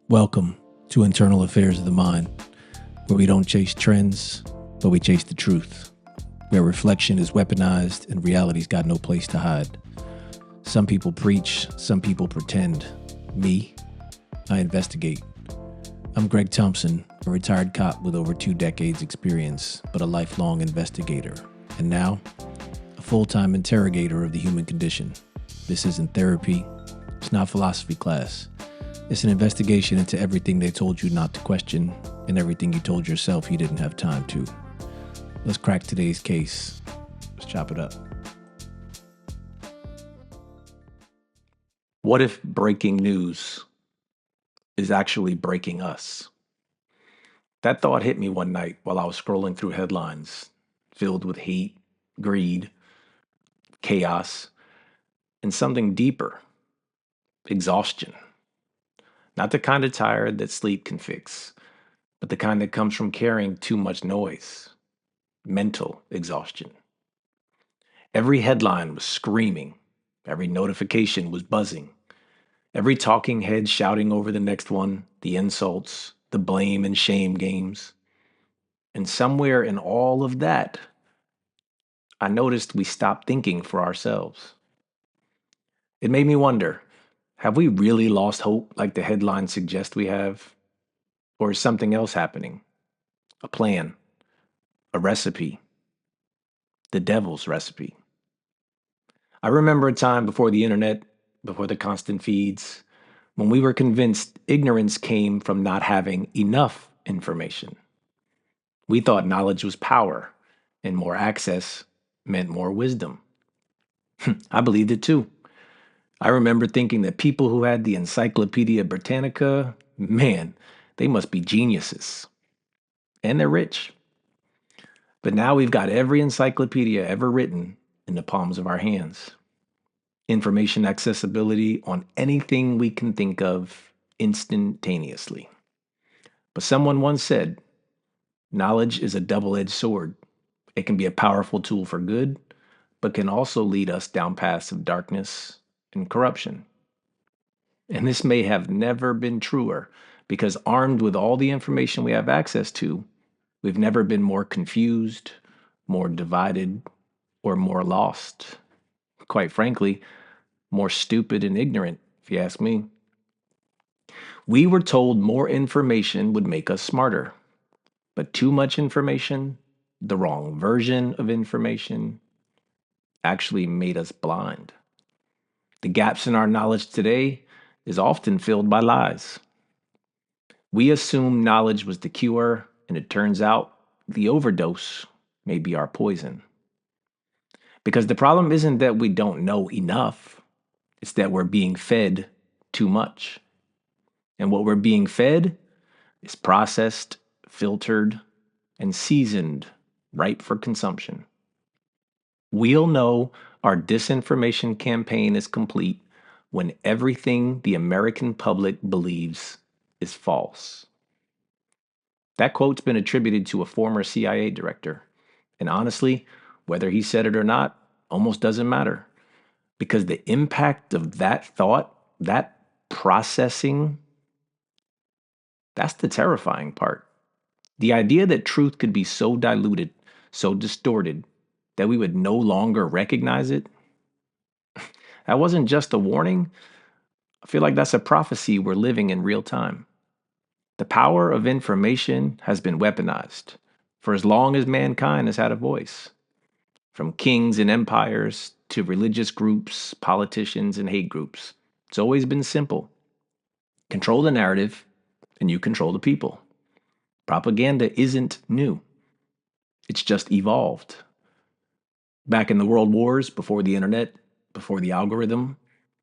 Welcome to Internal Affairs of the Mind, where we don't chase trends, but we chase the truth, where reflection is weaponized and reality's got no place to hide. Some people preach, some people pretend. Me, I investigate. I'm Greg Thompson, a retired cop with over 2 decades experience, but a lifelong investigator. And now, a full-time interrogator of the human condition. This isn't therapy. It's not philosophy class. It's an investigation into everything they told you not to question and everything you told yourself you didn't have time to. Let's crack today's case. Let's chop it up. What if breaking news is actually breaking us? That thought hit me one night while I was scrolling through headlines filled with hate, greed, chaos, and something deeper: exhaustion. Not the kind of tired that sleep can fix, but the kind that comes from carrying too much noise. Mental exhaustion. Every headline was screaming. Every notification was buzzing. Every talking head shouting over the next one, the insults, the blame and shame games. And somewhere in all of that, I noticed we stopped thinking for ourselves. It made me wonder, have we really lost hope like the headlines suggest we have? Or is something else happening? A plan, a recipe, the devil's recipe. I remember a time before the internet, before the constant feeds, when we were convinced ignorance came from not having enough information. We thought knowledge was power, and more access meant more wisdom. I believed it too. I remember thinking that people who had the Encyclopedia Britannica, man, they must be geniuses. And they're rich. But now we've got every encyclopedia ever written in the palms of our hands. Information accessibility on anything we can think of instantaneously. But someone once said, knowledge is a double-edged sword. It can be a powerful tool for good, but can also lead us down paths of darkness and corruption. And this may have never been truer, because armed with all the information we have access to, we've never been more confused, more divided, or more lost. Quite frankly, more stupid and ignorant, if you ask me. We were told more information would make us smarter, but too much information, the wrong version of information, actually made us blind. The gaps in our knowledge today is often filled by lies. We assume knowledge was the cure, and it turns out the overdose may be our poison. Because the problem isn't that we don't know enough, it's that we're being fed too much. And what we're being fed is processed, filtered, and seasoned, ripe for consumption. We'll know our disinformation campaign is complete when everything the American public believes is false. That quote's been attributed to a former CIA director. And honestly, whether he said it or not, almost doesn't matter. Because the impact of that thought, that processing, that's the terrifying part. The idea that truth could be so diluted, so distorted, that we would no longer recognize it, that wasn't just a warning. I feel like that's a prophecy we're living in real time. The power of information has been weaponized for as long as mankind has had a voice. From kings and empires to religious groups, politicians, and hate groups, it's always been simple. Control the narrative, and you control the people. Propaganda isn't new. It's just evolved. Back in the world wars, before the internet, before the algorithm,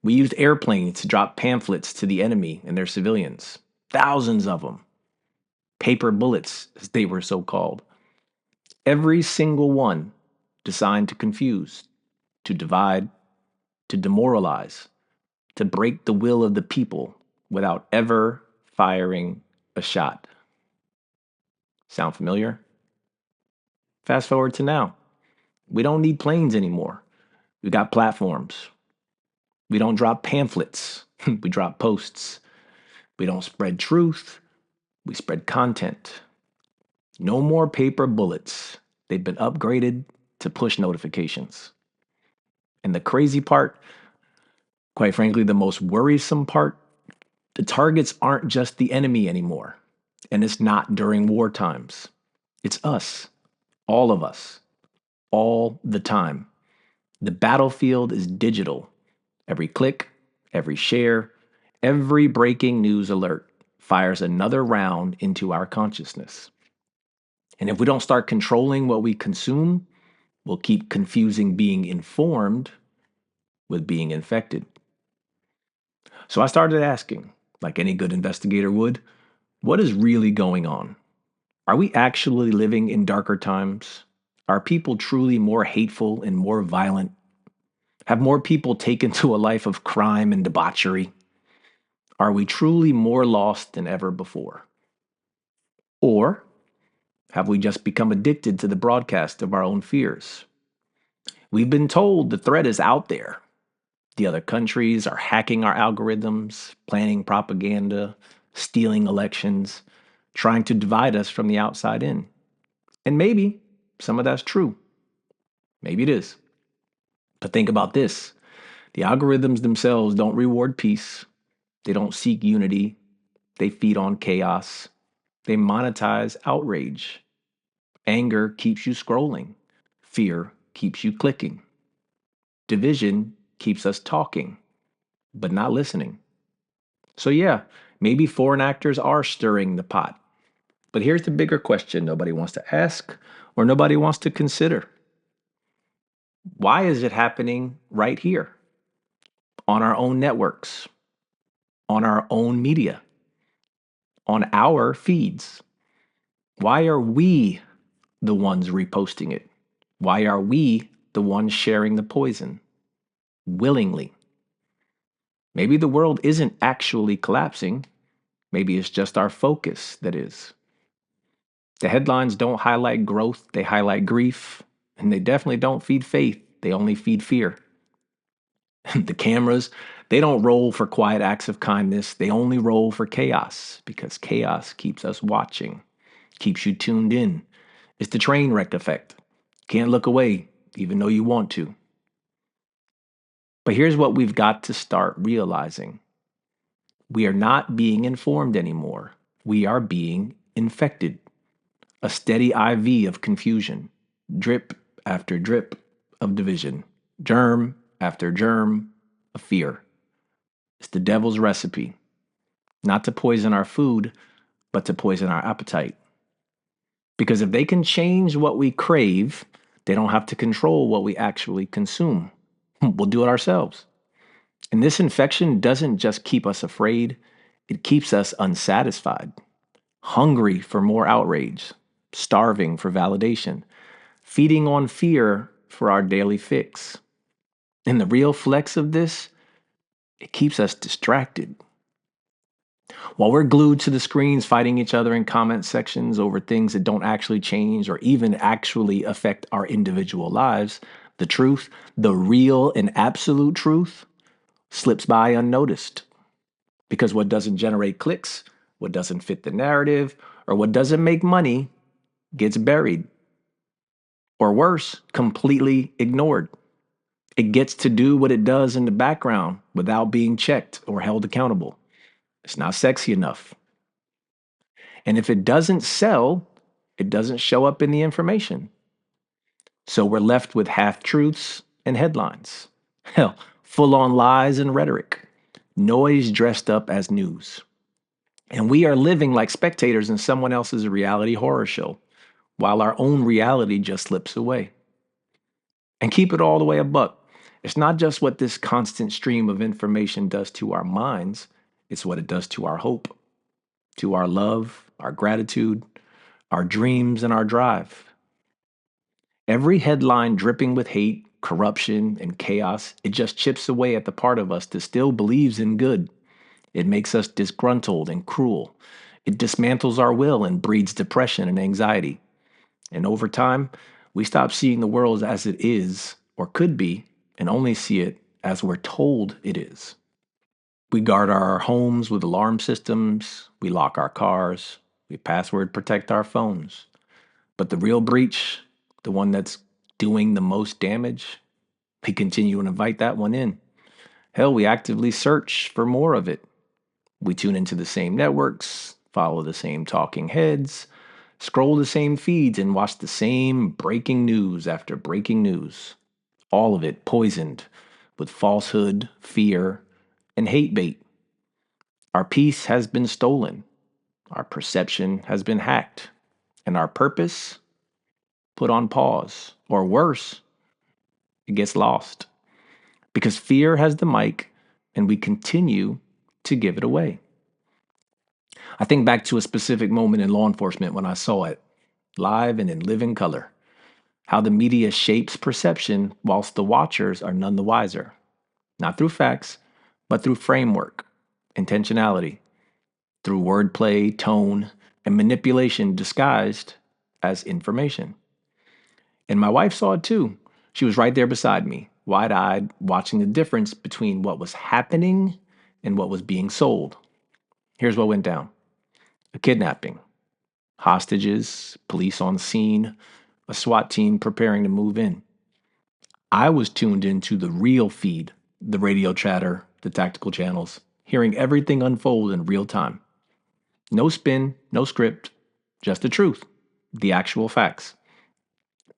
we used airplanes to drop pamphlets to the enemy and their civilians. Thousands of them. Paper bullets, as they were so called. Every single one designed to confuse, to divide, to demoralize, to break the will of the people without ever firing a shot. Sound familiar? Fast forward to now. We don't need planes anymore. We got platforms. We don't drop pamphlets. We drop posts. We don't spread truth, we spread content. No more paper bullets. They've been upgraded to push notifications. And the crazy part, quite frankly, the most worrisome part, the targets aren't just the enemy anymore. And it's not during war times. It's us, all of us, all the time. The battlefield is digital. Every click, every share, every breaking news alert fires another round into our consciousness. And if we don't start controlling what we consume, we'll keep confusing being informed with being infected. So I started asking, like any good investigator would, what is really going on? Are we actually living in darker times? Are people truly more hateful and more violent? Have more people taken to a life of crime and debauchery? Are we truly more lost than ever before? Or have we just become addicted to the broadcast of our own fears? We've been told the threat is out there. The other countries are hacking our algorithms, planning propaganda, stealing elections, trying to divide us from the outside in. And maybe some of that's true. Maybe it is. But think about this. The algorithms themselves don't reward peace. They don't seek unity. They feed on chaos. They monetize outrage. Anger keeps you scrolling. Fear keeps you clicking. Division keeps us talking, but not listening. So, yeah, maybe foreign actors are stirring the pot. But here's the bigger question nobody wants to ask or nobody wants to consider. Why is it happening right here on our own networks, on our own media, on our feeds? Why are we the ones reposting it? Why are we the ones sharing the poison willingly? Maybe the world isn't actually collapsing. Maybe it's just our focus that is. The headlines don't highlight growth, they highlight grief. And they definitely don't feed faith, they only feed fear. The cameras, they don't roll for quiet acts of kindness, they only roll for chaos because chaos keeps us watching, keeps you tuned in. It's the train wreck effect. Can't look away, even though you want to. But here's what we've got to start realizing: we are not being informed anymore, we are being infected. A steady IV of confusion, drip after drip of division, germ after germ of fear. It's the devil's recipe, not to poison our food, but to poison our appetite. Because if they can change what we crave, they don't have to control what we actually consume. We'll do it ourselves. And this infection doesn't just keep us afraid, it keeps us unsatisfied, hungry for more outrage, starving for validation, feeding on fear for our daily fix. And the real flex of this, it keeps us distracted. While we're glued to the screens fighting each other in comment sections over things that don't actually change or even actually affect our individual lives, the truth, the real and absolute truth, slips by unnoticed. Because what doesn't generate clicks, what doesn't fit the narrative, or what doesn't make money gets buried. Or worse, completely ignored. It gets to do what it does in the background without being checked or held accountable. It's not sexy enough. And if it doesn't sell, it doesn't show up in the information. So we're left with half truths and headlines. Hell, full on lies and rhetoric. Noise dressed up as news. And we are living like spectators in someone else's reality horror show, while our own reality just slips away. And keep it all the way a buck. It's not just what this constant stream of information does to our minds, it's what it does to our hope, to our love, our gratitude, our dreams, and our drive. Every headline dripping with hate, corruption, and chaos, it just chips away at the part of us that still believes in good. It makes us disgruntled and cruel. It dismantles our will and breeds depression and anxiety. And over time, we stop seeing the world as it is or could be and only see it as we're told it is. We guard our homes with alarm systems. We lock our cars. We password protect our phones. But the real breach, the one that's doing the most damage, we continue to invite that one in. Hell, we actively search for more of it. We tune into the same networks, follow the same talking heads, scroll the same feeds, and watch the same breaking news after breaking news. All of it poisoned with falsehood, fear, and hate bait. Our peace has been stolen, our perception has been hacked, and our purpose put on pause. Or worse, it gets lost. Because fear has the mic and we continue to give it away. I think back to a specific moment in law enforcement when I saw it, live and in living color. How the media shapes perception whilst the watchers are none the wiser. Not through facts, but through framework, intentionality, through wordplay, tone, and manipulation disguised as information. And my wife saw it too. She was right there beside me, wide eyed, watching the difference between what was happening and what was being sold. Here's what went down: a kidnapping, hostages, police on scene, a SWAT team preparing to move in. I was tuned into the real feed, the radio chatter, the tactical channels, hearing everything unfold in real time. No spin, no script, just the truth, the actual facts.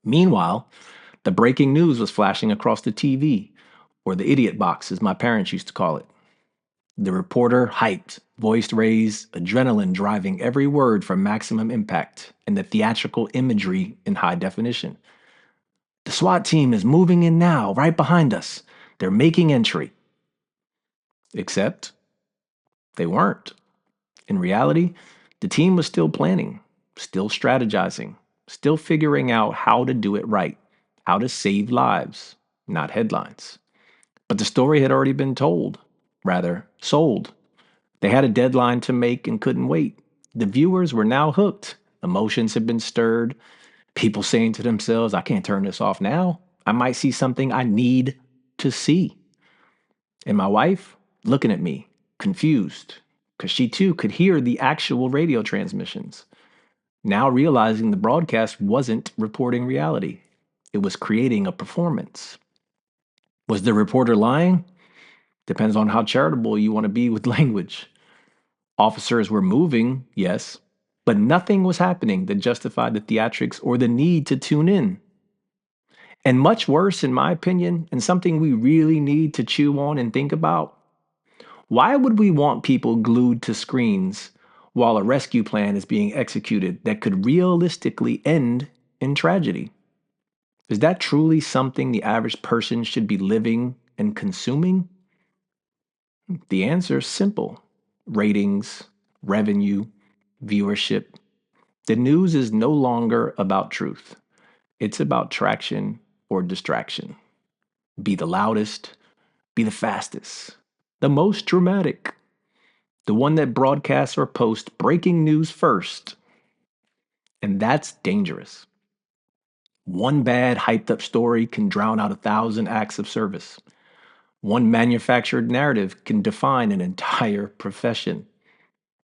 Meanwhile, the breaking news was flashing across the TV, or the idiot box, as my parents used to call it. The reporter hyped, voice raised, adrenaline driving every word for maximum impact, and the theatrical imagery in high definition. The SWAT team is moving in now, right behind us. They're making entry. Except they weren't. In reality, the team was still planning, still strategizing, still figuring out how to do it right, how to save lives, not headlines. But the story had already been told, rather, sold. They had a deadline to make and couldn't wait. The viewers were now hooked. Emotions had been stirred. People saying to themselves, I can't turn this off now. I might see something I need to see. And my wife looking at me, confused, because she too could hear the actual radio transmissions. Now realizing the broadcast wasn't reporting reality, it was creating a performance. Was the reporter lying? Depends on how charitable you want to be with language. Officers were moving, yes, but nothing was happening that justified the theatrics or the need to tune in. And much worse, in my opinion, and something we really need to chew on and think about, why would we want people glued to screens while a rescue plan is being executed that could realistically end in tragedy? Is that truly something the average person should be living and consuming? The answer is simple: ratings, revenue, viewership. The news is no longer about truth, it's about traction or distraction. Be the loudest, be the fastest, the most dramatic, the one that broadcasts or posts breaking news first. And that's dangerous. One bad, hyped up story can drown out 1,000 acts of service. One manufactured narrative can define an entire profession.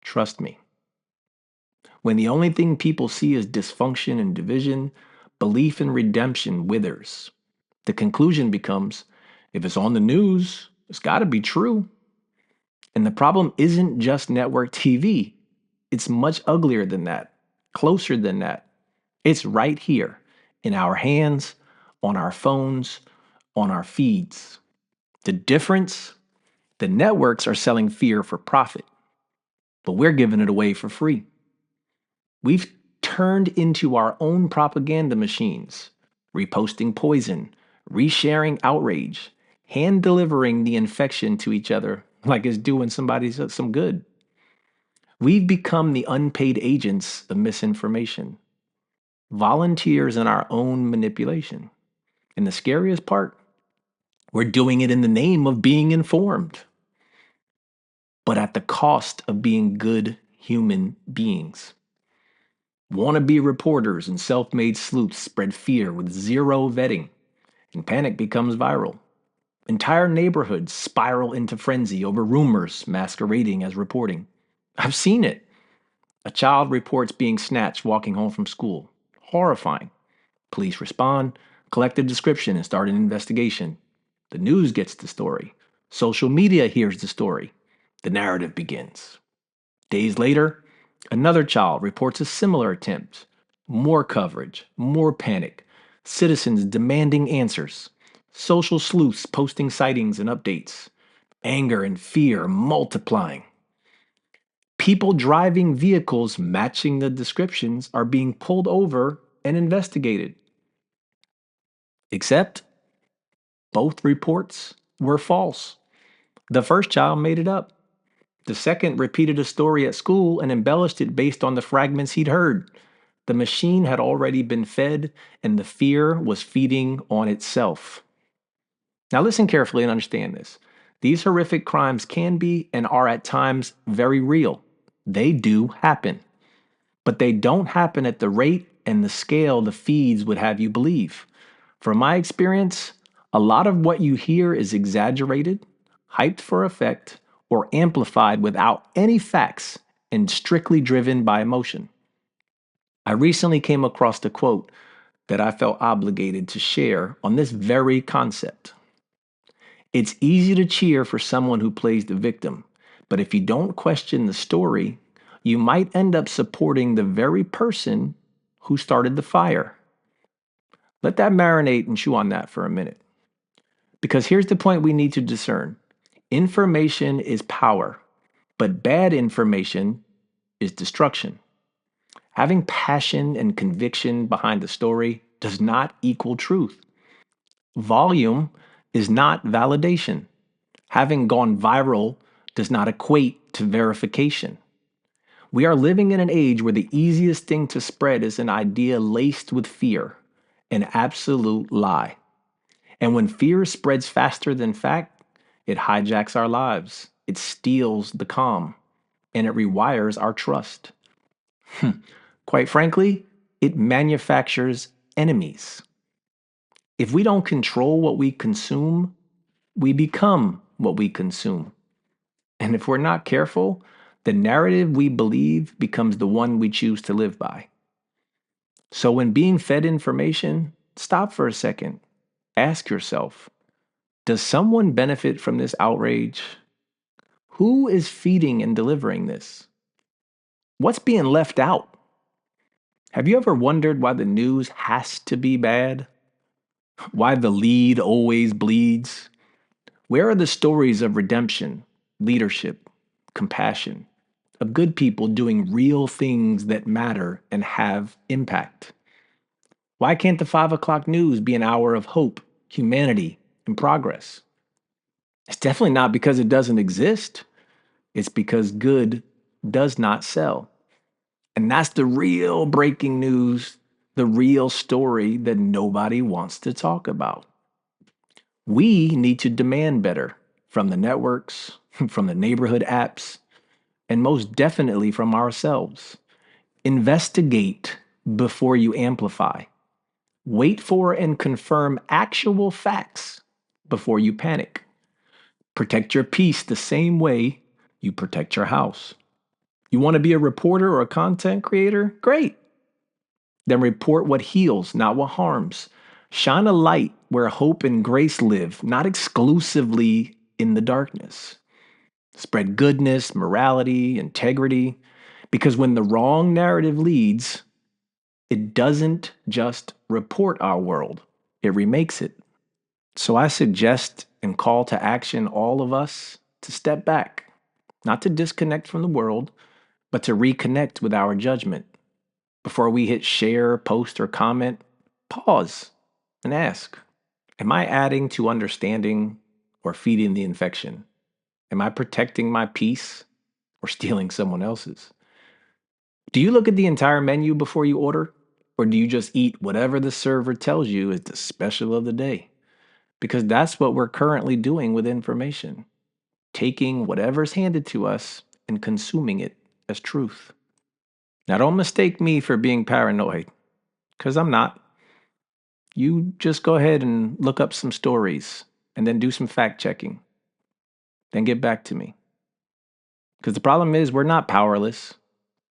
Trust me. When the only thing people see is dysfunction and division, belief in redemption withers. The conclusion becomes, if it's on the news, it's got to be true. And the problem isn't just network TV. It's much uglier than that, closer than that. It's right here in our hands, on our phones, on our feeds. The difference? The networks are selling fear for profit, but we're giving it away for free. We've turned into our own propaganda machines, reposting poison, resharing outrage, hand delivering the infection to each other like it's doing somebody some good. We've become the unpaid agents of misinformation, volunteers in our own manipulation. And the scariest part, we're doing it in the name of being informed, but at the cost of being good human beings. Wannabe reporters and self-made sleuths spread fear with zero vetting, and panic becomes viral. Entire neighborhoods spiral into frenzy over rumors masquerading as reporting. I've seen it. A child reports being snatched walking home from school. Horrifying. Police respond, collect a description, and start an investigation. The news gets the story. Social media hears the story. The narrative begins. Days later, another child reports a similar attempt. More coverage, more panic, citizens demanding answers, social sleuths posting sightings and updates, anger and fear multiplying. People driving vehicles matching the descriptions are being pulled over and investigated. Except both reports were false. The first child made it up. The second repeated a story at school and embellished it based on the fragments he'd heard. The machine had already been fed, and the fear was feeding on itself. Now, listen carefully and understand this. These horrific crimes can be and are at times very real. They do happen, but they don't happen at the rate and the scale the feeds would have you believe. From my experience, a lot of what you hear is exaggerated, hyped for effect, or amplified without any facts and strictly driven by emotion. I recently came across a quote that I felt obligated to share on this very concept. It's easy to cheer for someone who plays the victim, but if you don't question the story, you might end up supporting the very person who started the fire. Let that marinate and chew on that for a minute. Because here's the point we need to discern: information is power, but bad information is destruction. Having passion and conviction behind the story does not equal truth. Volume is not validation. Having gone viral does not equate to verification. We are living in an age where the easiest thing to spread is an idea laced with fear, an absolute lie. And when fear spreads faster than fact, it hijacks our lives, it steals the calm, and it rewires our trust. Quite frankly, it manufactures enemies. If we don't control what we consume, we become what we consume. And if we're not careful, the narrative we believe becomes the one we choose to live by. So when being fed information, stop for a second. Ask yourself, does someone benefit from this outrage? Who is feeding and delivering this? What's being left out? Have you ever wondered why the news has to be bad? Why the lead always bleeds? Where are the stories of redemption, leadership, compassion, of good people doing real things that matter and have impact? Why can't the 5 o'clock news be an hour of hope, humanity, and progress? It's definitely not because it doesn't exist. It's because good does not sell. And that's the real breaking news, the real story that nobody wants to talk about. We need to demand better from the networks, from the neighborhood apps, and most definitely from ourselves. Investigate before you amplify. Wait for and confirm actual facts before you panic. Protect your peace the same way you protect your house. You want to be a reporter or a content creator? Great. Then report what heals, not what harms. Shine a light where hope and grace live, not exclusively in the darkness. Spread goodness, morality, integrity, because when the wrong narrative leads, it doesn't just report our world, it remakes it. So I suggest and call to action all of us to step back, not to disconnect from the world, but to reconnect with our judgment. Before we hit share, post, or comment, pause and ask, am I adding to understanding or feeding the infection? Am I protecting my peace or stealing someone else's? Do you look at the entire menu before you order? Or do you just eat whatever the server tells you is the special of the day? Because that's what we're currently doing with information, taking whatever's handed to us and consuming it as truth. Now, don't mistake me for being paranoid, because I'm not. You just go ahead and look up some stories. and then do some fact checking. Then get back to me. Because the problem is, we're not powerless,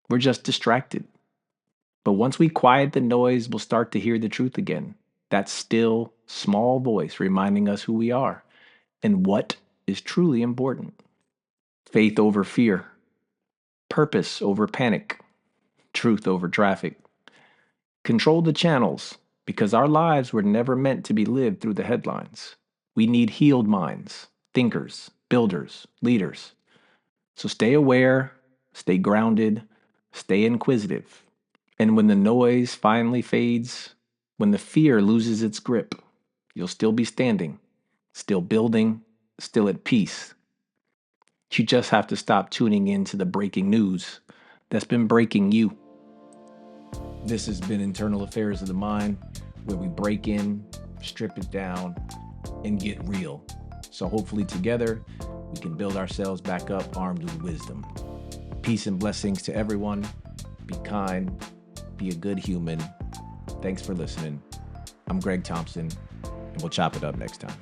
we're just distracted. But once we quiet the noise, we'll start to hear the truth again. That still, small voice reminding us who we are and what is truly important. Faith over fear, purpose over panic, truth over traffic. Control the channels because our lives were never meant to be lived through the headlines. We need healed minds, thinkers, builders, leaders. So stay aware, stay grounded, stay inquisitive. And when the noise finally fades, when the fear loses its grip, you'll still be standing, still building, still at peace. You just have to stop tuning in to the breaking news that's been breaking you. This has been Internal Affairs of the Mind, where we break in, strip it down, and get real. So hopefully together, we can build ourselves back up armed with wisdom. Peace and blessings to everyone. Be kind. Be a good human. Thanks for listening. I'm Greg Thompson, and we'll chop it up next time.